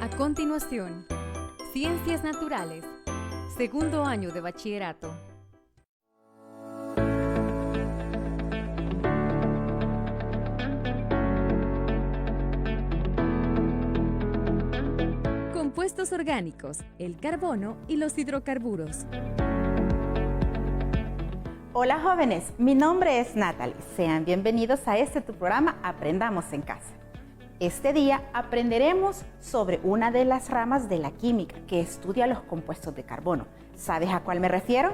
A continuación, Ciencias Naturales, segundo año de bachillerato. Compuestos orgánicos, el carbono y los hidrocarburos. Hola jóvenes, mi nombre es Natalie. Sean bienvenidos a tu programa Aprendamos en Casa. Este día aprenderemos sobre una de las ramas de la química que estudia los compuestos de carbono. ¿Sabes a cuál me refiero?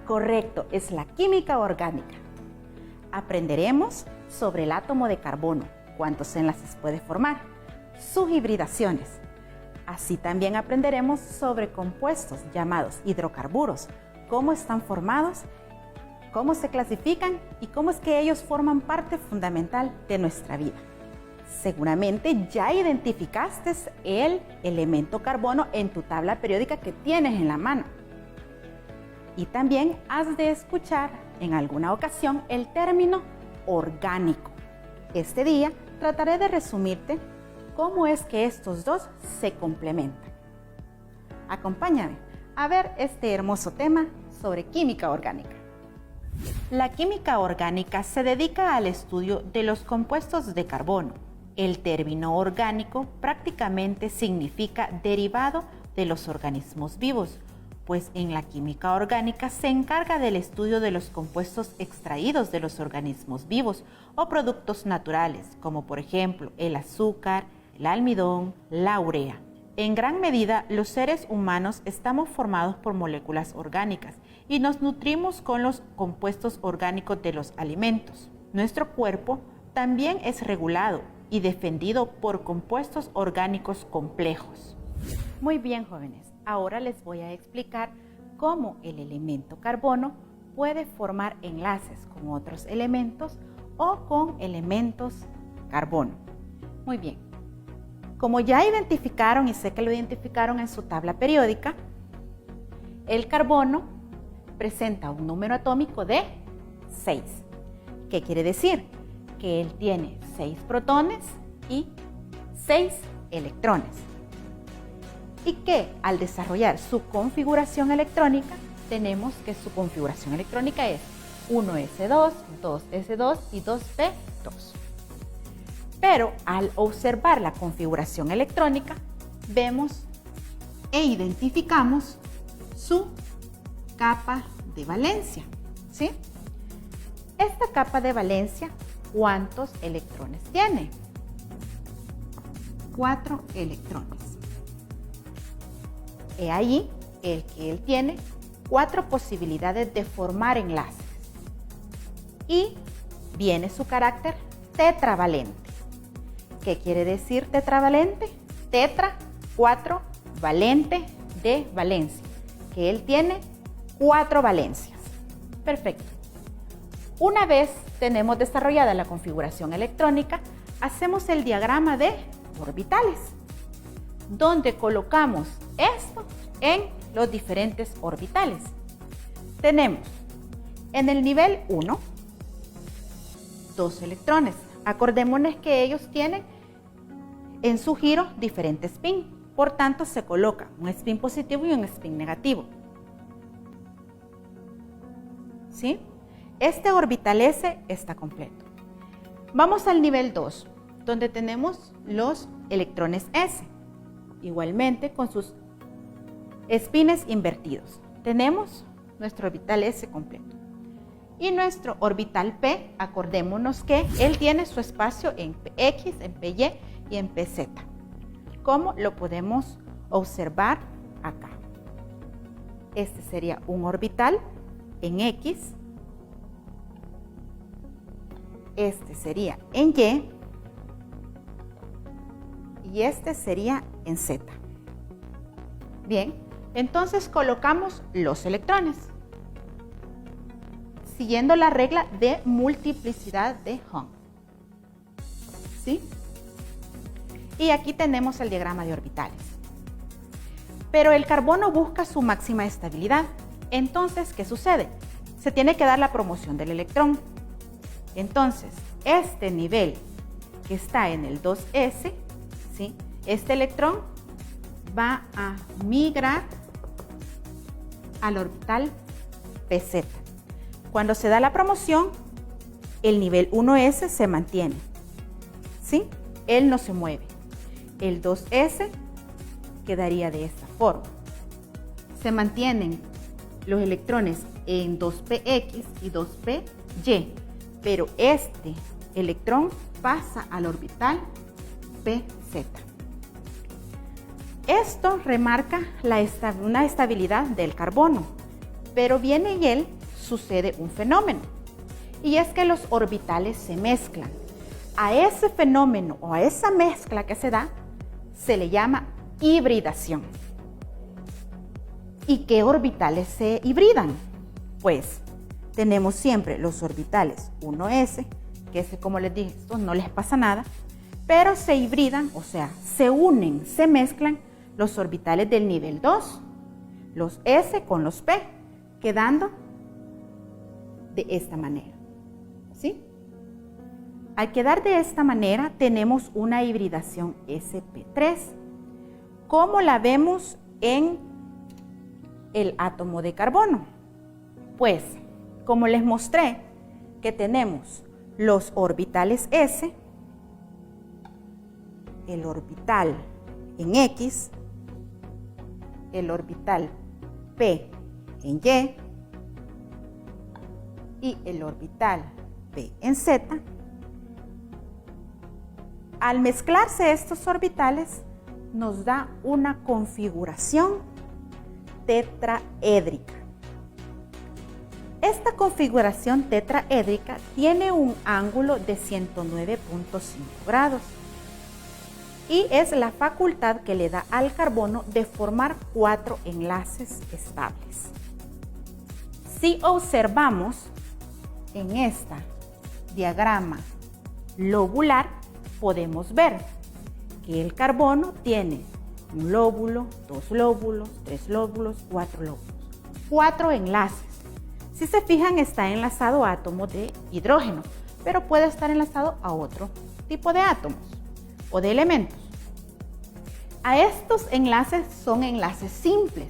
Correcto, es la química orgánica. Aprenderemos sobre el átomo de carbono, cuántos enlaces puede formar, sus hibridaciones. Así también aprenderemos sobre compuestos llamados hidrocarburos, cómo están formados, cómo se clasifican y cómo es que ellos forman parte fundamental de nuestra vida. Seguramente ya identificaste el elemento carbono en tu tabla periódica que tienes en la mano. Y también has de escuchar en alguna ocasión el término orgánico. Este día trataré de resumirte cómo es que estos dos se complementan. Acompáñame a ver este hermoso tema sobre química orgánica. La química orgánica se dedica al estudio de los compuestos de carbono. El término orgánico prácticamente significa derivado de los organismos vivos, pues en la química orgánica se encarga del estudio de los compuestos extraídos de los organismos vivos o productos naturales, como por ejemplo el azúcar, el almidón, la urea. En gran medida, los seres humanos estamos formados por moléculas orgánicas y nos nutrimos con los compuestos orgánicos de los alimentos. Nuestro cuerpo también es regulado y defendido por compuestos orgánicos complejos. Muy bien, jóvenes, ahora les voy a explicar cómo el elemento carbono puede formar enlaces con otros elementos o con elementos carbono. Muy bien. Como ya identificaron, y sé que lo identificaron en su tabla periódica, el carbono presenta un número atómico de 6. ¿Qué quiere decir? Que él tiene 6 protones y 6 electrones. Y que al desarrollar su configuración electrónica, tenemos que su configuración electrónica es 1s2, 2s2 y 2p2. Pero al observar la configuración electrónica, vemos e identificamos su capa de valencia, ¿sí? Esta capa de valencia, ¿cuántos electrones tiene? 4 electrones. He ahí el que él tiene 4 posibilidades de formar enlaces. Y viene su carácter tetravalente. ¿Qué quiere decir tetravalente? Tetra, 4, valente, de valencia. Que él tiene 4 valencias. Perfecto. Una vez tenemos desarrollada la configuración electrónica, hacemos el diagrama de orbitales, donde colocamos esto en los diferentes orbitales. Tenemos en el nivel 1, 2 electrones. Acordémonos que ellos tienen en su giro diferentes spin, por tanto se coloca un spin positivo y un spin negativo. ¿Sí? Este orbital S está completo. Vamos al nivel 2, donde tenemos los electrones S, igualmente con sus espines invertidos. Tenemos nuestro orbital S completo. Y nuestro orbital P, acordémonos que él tiene su espacio en X, en PY y en PZ, como lo podemos observar acá. Este sería un orbital en X, este sería en y este sería en Z. Bien, entonces colocamos los electrones, siguiendo la regla de multiplicidad de Hund. ¿Sí? Y aquí tenemos el diagrama de orbitales. Pero el carbono busca su máxima estabilidad. Entonces, ¿qué sucede? Se tiene que dar la promoción del electrón. Entonces, este nivel que está en el 2s, ¿sí? este electrón va a migrar al orbital PZ. Cuando se da la promoción, el nivel 1s se mantiene, ¿sí? Él no se mueve. El 2s quedaría de esta forma. Se mantienen los electrones en 2px y 2py, pero este electrón pasa al orbital PZ. Esto remarca una estabilidad del carbono, pero bien en él sucede un fenómeno, y es que los orbitales se mezclan. A ese fenómeno o a esa mezcla que se da se le llama hibridación. ¿Y qué orbitales se hibridan? Pues tenemos siempre los orbitales 1s, que ese, como les dije, esto no les pasa nada, pero se hibridan, o sea, se unen, se mezclan los orbitales del nivel 2, los s con los p, quedando de esta manera, ¿sí? Al quedar de esta manera tenemos una hibridación sp3, como la vemos en el átomo de carbono. Pues, como les mostré que tenemos los orbitales s, el orbital en X, el orbital P en Y el orbital P en Z. Al mezclarse estos orbitales nos da una configuración tetraédrica. Esta configuración tetraédrica tiene un ángulo de 109.5 grados y es la facultad que le da al carbono de formar 4 enlaces estables. Si observamos en este diagrama lobular, podemos ver que el carbono tiene un lóbulo, 2 lóbulos, 3 lóbulos, 4 lóbulos, 4 enlaces. Si se fijan, está enlazado a átomos de hidrógeno, pero puede estar enlazado a otro tipo de átomos o de elementos. A estos enlaces son enlaces simples,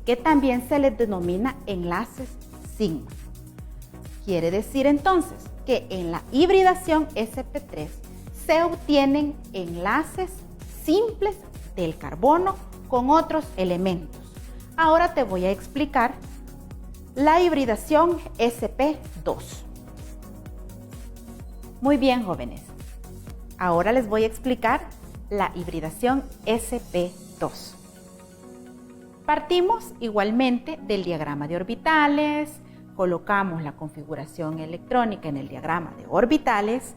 que también se les denomina enlaces sigma. Quiere decir entonces que en la hibridación sp3 se obtienen enlaces simples del carbono con otros elementos. Ahora te voy a explicar la hibridación sp2. Muy bien, jóvenes. Ahora les voy a explicar la hibridación sp2. Partimos igualmente del diagrama de orbitales, colocamos la configuración electrónica en el diagrama de orbitales,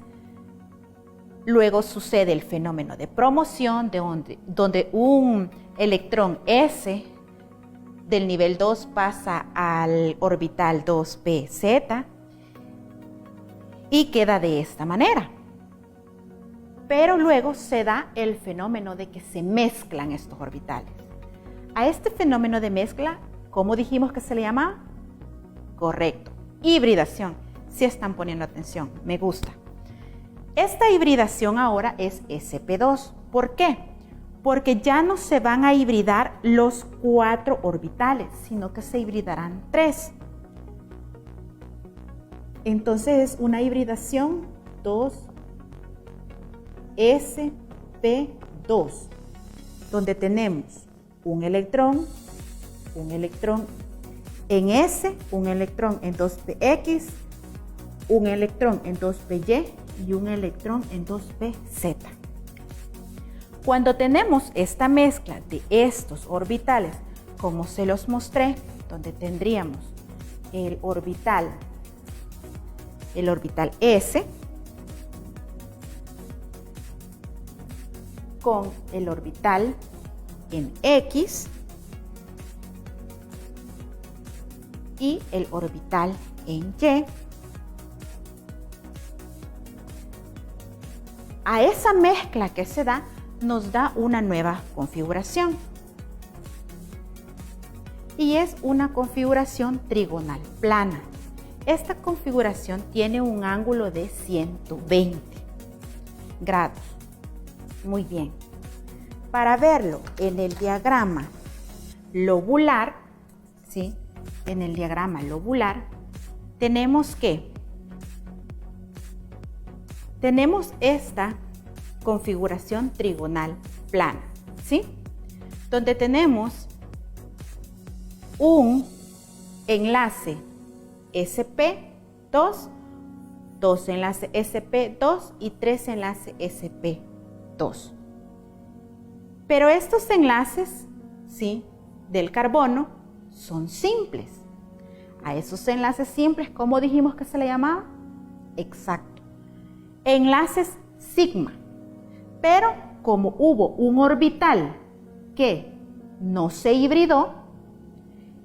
luego sucede el fenómeno de promoción donde un electrón S del nivel 2 pasa al orbital 2pz y queda de esta manera. Pero luego se da el fenómeno de que se mezclan estos orbitales. A este fenómeno de mezcla, ¿cómo dijimos que se le llama? Correcto, hibridación. Si están poniendo atención, me gusta. Esta hibridación ahora es sp2. ¿Por qué? Porque ya no se van a hibridar los 4 orbitales, sino que se hibridarán 3. Entonces es una hibridación 2sp2, donde tenemos un electrón en S, un electrón en 2px, un electrón en 2py y un electrón en 2pz. Cuando tenemos esta mezcla de estos orbitales, como se los mostré, donde tendríamos el orbital S con el orbital en X y el orbital en Y, a esa mezcla que se da nos da una nueva configuración y es una configuración trigonal plana. Esta configuración tiene un ángulo de 120 grados. Muy bien. Para verlo en el diagrama lobular, ¿sí? En el diagrama lobular tenemos esta configuración trigonal plana, ¿sí? Donde tenemos un enlace SP2, dos enlaces SP2 y tres enlaces SP2. Pero estos enlaces, ¿sí?, del carbono son simples. A esos enlaces simples, ¿cómo dijimos que se le llamaba? Exacto. Enlaces sigma. Pero como hubo un orbital que no se hibridó,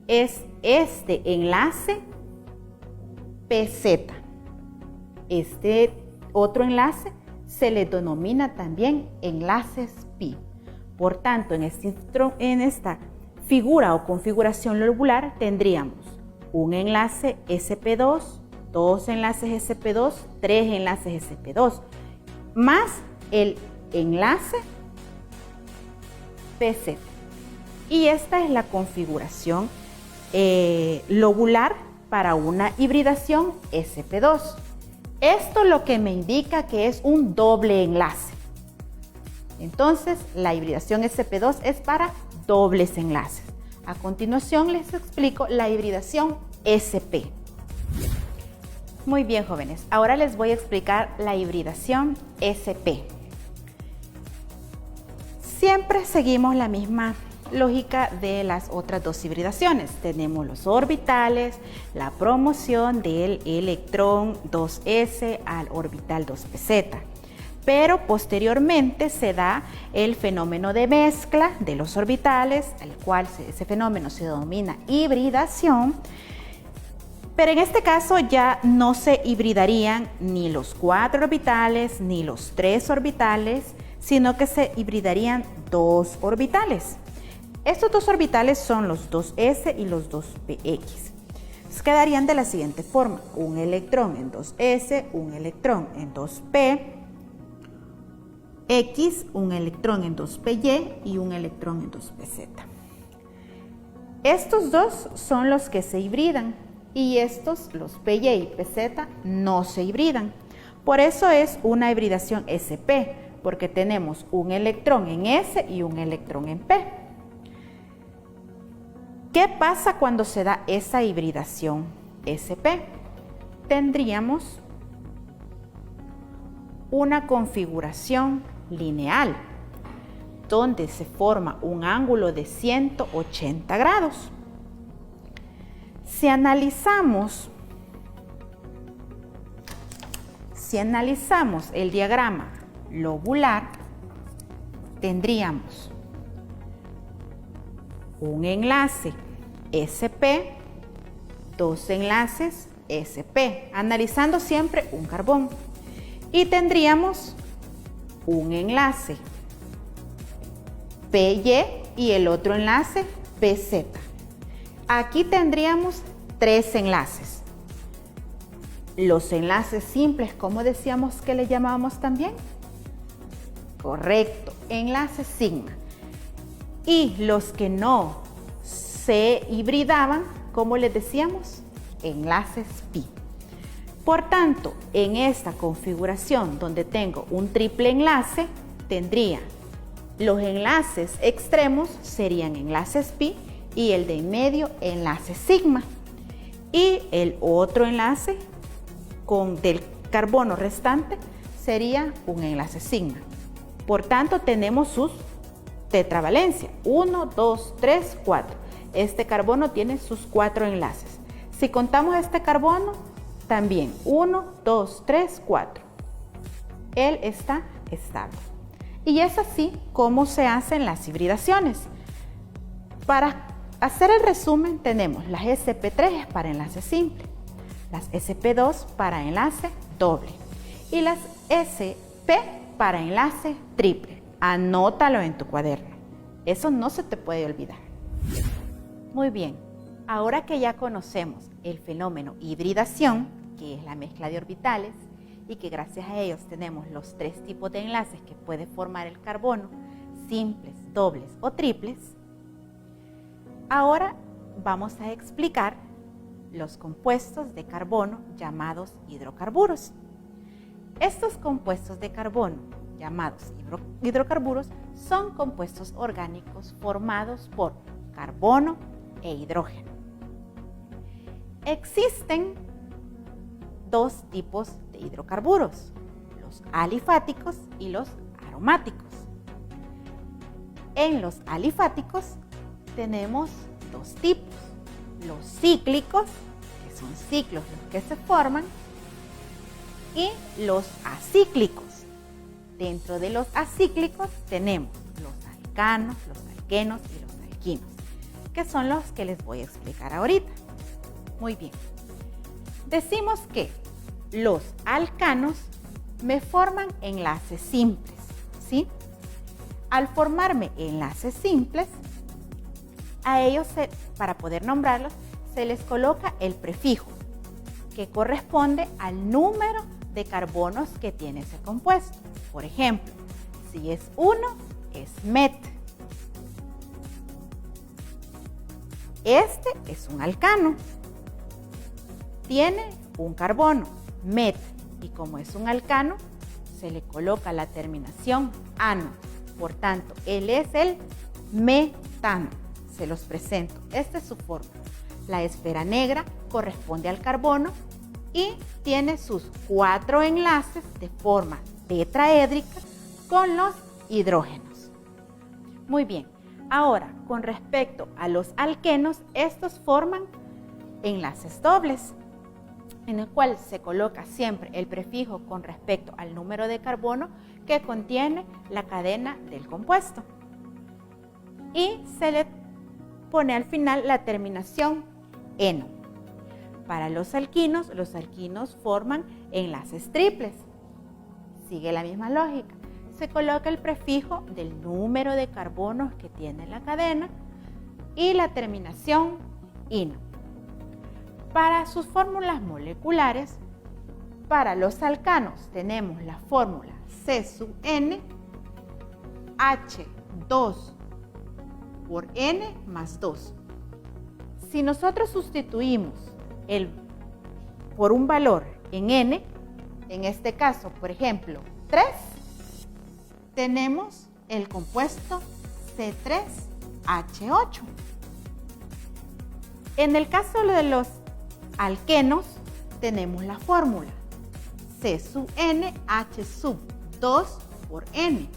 es este enlace PZ. Este otro enlace se le denomina también enlaces pi. Por tanto, en esta figura o configuración lobular tendríamos un enlace SP2, dos enlaces SP2, tres enlaces SP2, más el enlace PZ. Y esta es la configuración lobular para una hibridación SP2. Esto lo que me indica que es un doble enlace. Entonces, la hibridación SP2 es para dobles enlaces. A continuación les explico la hibridación SP. Muy bien, jóvenes. Ahora les voy a explicar la hibridación SP. Siempre seguimos la misma lógica de las otras dos hibridaciones. Tenemos los orbitales, la promoción del electrón 2s al orbital 2pz. Pero posteriormente se da el fenómeno de mezcla de los orbitales, al cual ese fenómeno se denomina hibridación. Pero en este caso ya no se hibridarían ni los 4 orbitales ni los 3 orbitales, sino que se hibridarían 2 orbitales. Estos 2 orbitales son los 2s y los 2px. Quedarían de la siguiente forma: un electrón en 2s, un electrón en 2p, X, un electrón en 2py y un electrón en 2pz. Estos dos son los que se hibridan y estos, los py y pz, no se hibridan. Por eso es una hibridación sp, porque tenemos un electrón en S y un electrón en P. ¿Qué pasa cuando se da esa hibridación sp? Tendríamos una configuración lineal, donde se forma un ángulo de 180 grados. Si analizamos el diagrama lobular, tendríamos un enlace SP, dos enlaces SP, analizando siempre un carbón, y tendríamos un enlace PY y el otro enlace PZ. Aquí tendríamos 3 enlaces. Los enlaces simples, ¿cómo decíamos que le llamábamos también? Correcto, enlaces sigma. Y los que no se hibridaban, ¿cómo les decíamos? Enlaces pi. Por tanto, en esta configuración donde tengo un triple enlace, tendría los enlaces extremos serían enlaces pi y el de en medio enlace sigma. Y el otro enlace del carbono restante sería un enlace sigma. Por tanto, tenemos sus tetravalencia: 1, 2, 3, 4. Este carbono tiene sus 4 enlaces. Si contamos este carbono, también 1, 2, 3, 4. Él está estable. Y es así como se hacen las hibridaciones. Para hacer el resumen, tenemos las SP3 para enlace simple, las SP2 para enlace doble y las SP para enlace triple. Anótalo en tu cuaderno. Eso no se te puede olvidar. Muy bien, ahora que ya conocemos el fenómeno hibridación, que es la mezcla de orbitales, y que gracias a ellos tenemos los 3 tipos de enlaces que puede formar el carbono, simples, dobles o triples. Ahora vamos a explicar los compuestos de carbono llamados hidrocarburos. Estos compuestos de carbono llamados hidrocarburos son compuestos orgánicos formados por carbono e hidrógeno. Existen dos tipos de hidrocarburos, los alifáticos y los aromáticos. En los alifáticos tenemos dos tipos, los cíclicos, que son ciclos los que se forman, y los acíclicos. Dentro de los acíclicos tenemos los alcanos, los alquenos y los alquinos, que son los que les voy a explicar ahorita. Muy bien. Decimos que los alcanos me forman enlaces simples, ¿sí? Al formarme enlaces simples, a ellos, para poder nombrarlos, se les coloca el prefijo, que corresponde al número de carbonos que tiene ese compuesto. Por ejemplo, si es 1, es met. Este es un alcano. Tiene un carbono, met, y como es un alcano, se le coloca la terminación ano. Por tanto, él es el metano. Se los presento. Esta es su forma. La esfera negra corresponde al carbono y tiene sus 4 enlaces de forma tetraédrica con los hidrógenos. Muy bien. Ahora, con respecto a los alquenos, estos forman enlaces dobles, en el cual se coloca siempre el prefijo con respecto al número de carbono que contiene la cadena del compuesto. Y se le pone al final la terminación eno. Para los alquinos forman enlaces triples. Sigue la misma lógica. Se coloca el prefijo del número de carbonos que tiene la cadena y la terminación ino. Para sus fórmulas moleculares, para los alcanos tenemos la fórmula C sub n, H2 por n más 2. Si nosotros sustituimos por un valor en n, en este caso, por ejemplo, 3, tenemos el compuesto C3H8. En el caso de los alquenos, tenemos la fórmula C sub n, H sub 2 por n.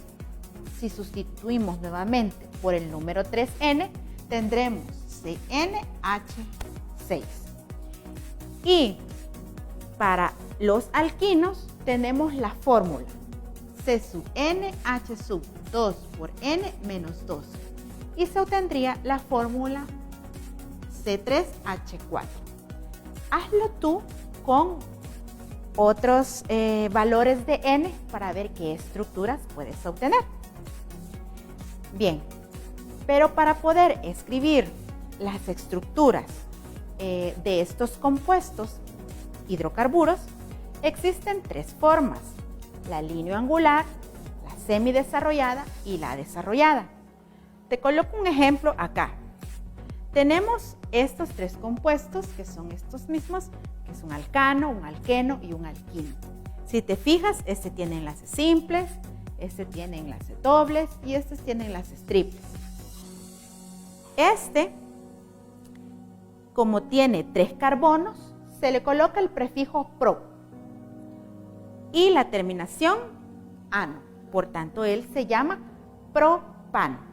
Si sustituimos nuevamente por el número 3n, tendremos CnH6. Y para los alquinos tenemos la fórmula C sub n, H sub 2 por n menos 2. Y se obtendría la fórmula C3H4. Hazlo tú con otros valores de n para ver qué estructuras puedes obtener. Bien, pero para poder escribir las estructuras de estos compuestos hidrocarburos, existen 3 formas: la lineoangular, la semidesarrollada y la desarrollada. Te coloco un ejemplo acá. Tenemos estos 3 compuestos, que son estos mismos, que es un alcano, un alqueno y un alquino. Si te fijas, este tiene enlaces simples, este tiene enlaces dobles y este tiene enlaces triples. Este, como tiene 3 carbonos, se le coloca el prefijo pro y la terminación ano. Por tanto, él se llama propano.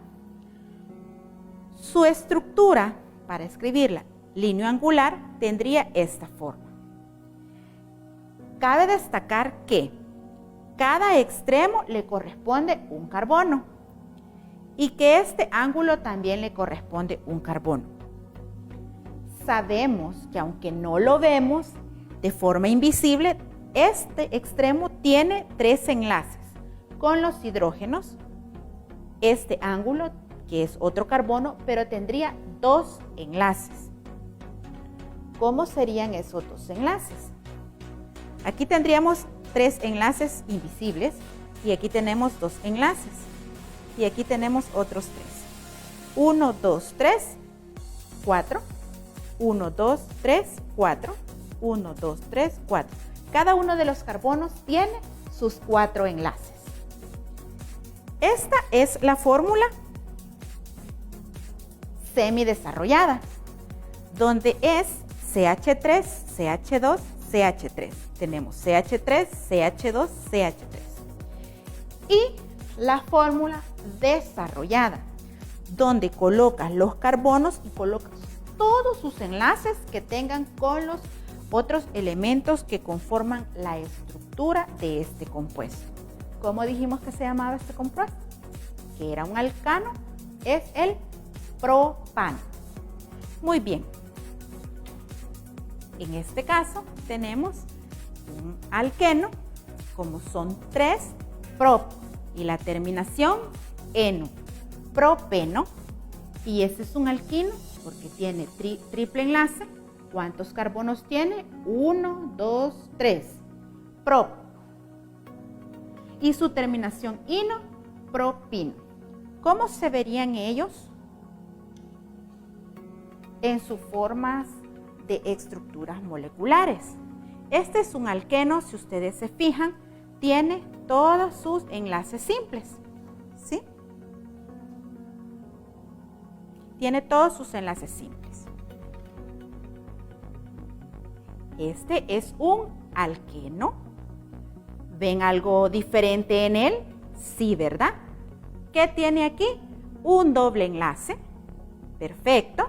Su estructura, para escribirla lineoangular, tendría esta forma. Cabe destacar que cada extremo le corresponde un carbono y que este ángulo también le corresponde un carbono. Sabemos que aunque no lo vemos de forma invisible, este extremo tiene 3 enlaces con los hidrógenos, este ángulo que es otro carbono, pero tendría 2 enlaces. ¿Cómo serían esos 2 enlaces? Aquí tendríamos 3 enlaces invisibles y aquí tenemos 2 enlaces. y aquí tenemos otros 3. 1, 2, 3, 4. 1, 2, 3, 4. 1, 2, 3, 4. Cada uno de los carbonos tiene sus 4 enlaces. Esta es la fórmula semidesarrollada, donde es CH3, CH2, CH3. Tenemos CH3, CH2, CH3. Y la fórmula desarrollada, donde colocas los carbonos y colocas todos sus enlaces que tengan con los otros elementos que conforman la estructura de este compuesto. ¿Cómo dijimos que se llamaba este compuesto? Que era un alcano, es el propano. Muy bien. En este caso tenemos un alqueno, como son 3, prop, y la terminación eno, propeno, y ese es un alquino porque tiene triple enlace. ¿Cuántos carbonos tiene? 1, 2, 3, prop. Y su terminación ino, propino. ¿Cómo se verían ellos en sus formas de estructuras moleculares? Este es un alqueno, si ustedes se fijan, tiene todos sus enlaces simples, ¿sí? Tiene todos sus enlaces simples. Este es un alqueno. ¿Ven algo diferente en él? Sí, ¿verdad? ¿Qué tiene aquí? Un doble enlace. Perfecto.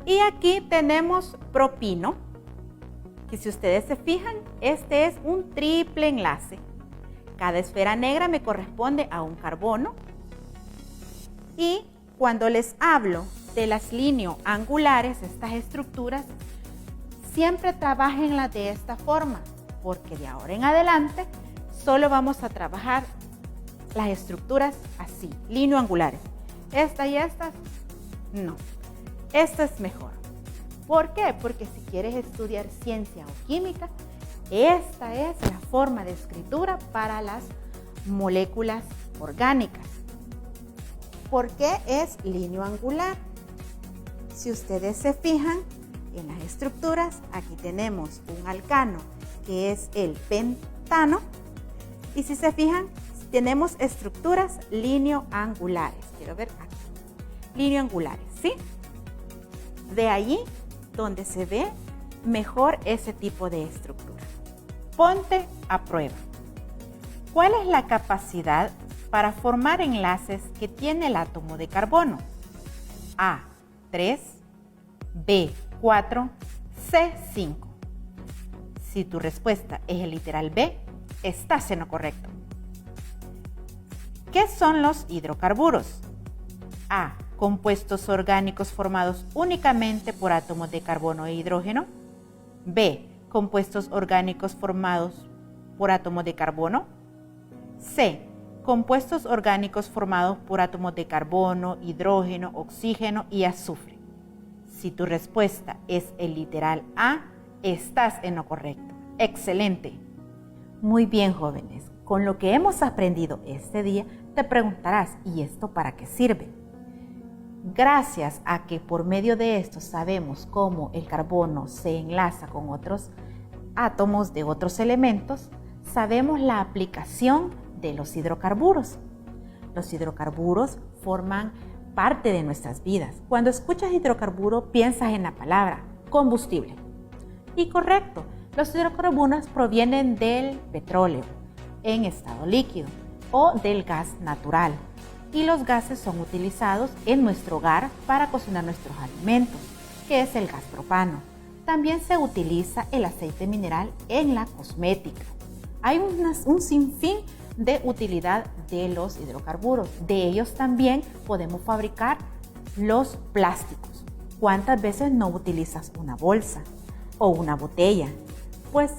Y aquí tenemos propino, que si ustedes se fijan, este es un triple enlace. Cada esfera negra me corresponde a un carbono. Y cuando les hablo de las lineoangulares, estas estructuras, siempre trabajenlas de esta forma, porque de ahora en adelante solo vamos a trabajar las estructuras así, lineoangulares. Esta y estas, no. Esto es mejor. ¿Por qué? Porque si quieres estudiar ciencia o química, esta es la forma de escritura para las moléculas orgánicas. ¿Por qué es lineoangular? Si ustedes se fijan en las estructuras, aquí tenemos un alcano que es el pentano, y si se fijan, tenemos estructuras lineoangulares. Quiero ver aquí. Lineoangulares, ¿sí? De allí donde se ve mejor ese tipo de estructura. Ponte a prueba. ¿Cuál es la capacidad para formar enlaces que tiene el átomo de carbono? A, 3, B, 4, C, 5. Si tu respuesta es el literal B, estás en lo correcto. ¿Qué son los hidrocarburos? A, compuestos orgánicos formados únicamente por átomos de carbono e hidrógeno. B, compuestos orgánicos formados por átomos de carbono. C, compuestos orgánicos formados por átomos de carbono, hidrógeno, oxígeno y azufre. Si tu respuesta es el literal A, estás en lo correcto. ¡Excelente! Muy bien, jóvenes. Con lo que hemos aprendido este día, te preguntarás, ¿y esto para qué sirve? Gracias a que por medio de esto sabemos cómo el carbono se enlaza con otros átomos de otros elementos, sabemos la aplicación de los hidrocarburos. Los hidrocarburos forman parte de nuestras vidas. Cuando escuchas hidrocarburo, piensas en la palabra combustible. Y correcto, los hidrocarburos provienen del petróleo en estado líquido o del gas natural. Y los gases son utilizados en nuestro hogar para cocinar nuestros alimentos, que es el gas propano. También se utiliza el aceite mineral en la cosmética. Hay un sinfín de utilidad de los hidrocarburos. De ellos también podemos fabricar los plásticos. ¿Cuántas veces no utilizas una bolsa o una botella? Pues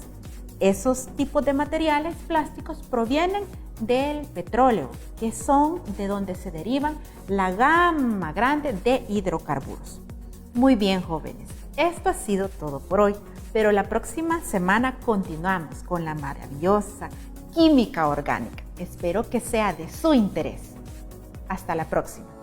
esos tipos de materiales plásticos provienen del petróleo, que son de donde se derivan la gama grande de hidrocarburos. Muy bien, jóvenes, esto ha sido todo por hoy, pero la próxima semana continuamos con la maravillosa, química orgánica. Espero que sea de su interés. Hasta la próxima.